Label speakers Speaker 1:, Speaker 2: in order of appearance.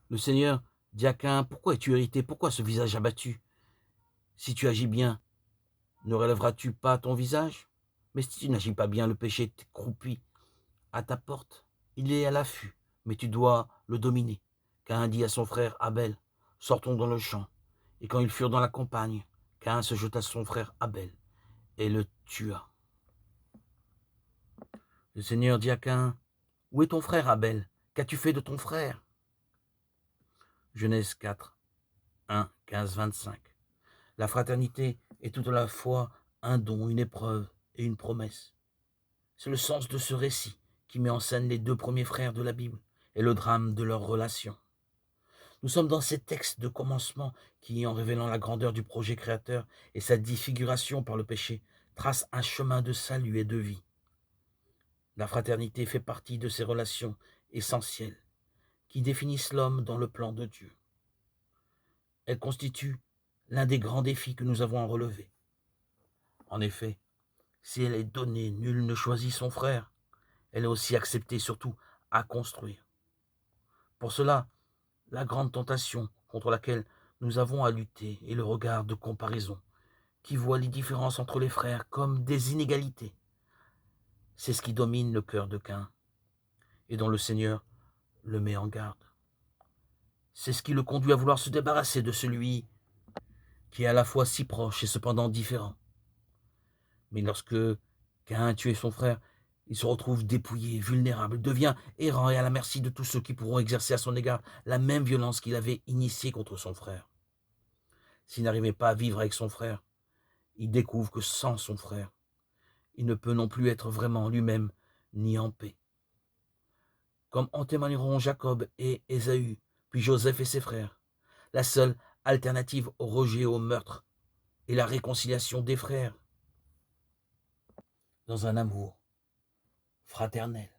Speaker 1: Le Seigneur dit à Caïn, pourquoi es-tu irrité? Pourquoi ce visage abattu? Si tu agis bien, ne relèveras-tu pas ton visage? Mais si tu n'agis pas bien, le péché croupit à ta porte. Il est à l'affût, mais tu dois le dominer. Caïn dit à son frère Abel, sortons dans le champ. Et quand ils furent dans la campagne, Caïn se jeta sur son frère Abel et le tua. Le Seigneur dit à Caïn, où est ton frère Abel? Qu'as-tu fait de ton frère? Genèse 4, 1, 15, 25. La fraternité est tout à la fois un don, une épreuve et une promesse. C'est le sens de ce récit qui met en scène les deux premiers frères de la Bible et le drame de leur relation. Nous sommes dans ces textes de commencement qui, en révélant la grandeur du projet créateur et sa défiguration par le péché, tracent un chemin de salut et de vie. La fraternité fait partie de ces relations essentielles qui définissent l'homme dans le plan de Dieu. Elle constitue l'un des grands défis que nous avons à relever. En effet, si elle est donnée, nul ne choisit son frère. Elle est aussi acceptée, surtout, à construire. Pour cela, la grande tentation contre laquelle nous avons à lutter est le regard de comparaison, qui voit les différences entre les frères comme des inégalités. C'est ce qui domine le cœur de Caïn, et dont le Seigneur le met en garde. C'est ce qui le conduit à vouloir se débarrasser de celui qui est à la fois si proche et cependant différent. Mais lorsque Caïn a tué son frère, il se retrouve dépouillé, vulnérable, devient errant et à la merci de tous ceux qui pourront exercer à son égard la même violence qu'il avait initiée contre son frère. S'il n'arrivait pas à vivre avec son frère, il découvre que sans son frère, il ne peut non plus être vraiment lui-même ni en paix. Comme en témoigneront Jacob et Ésaü, puis Joseph et ses frères, la seule alternative au rejet et au meurtre est la réconciliation des frères dans un amour fraternel.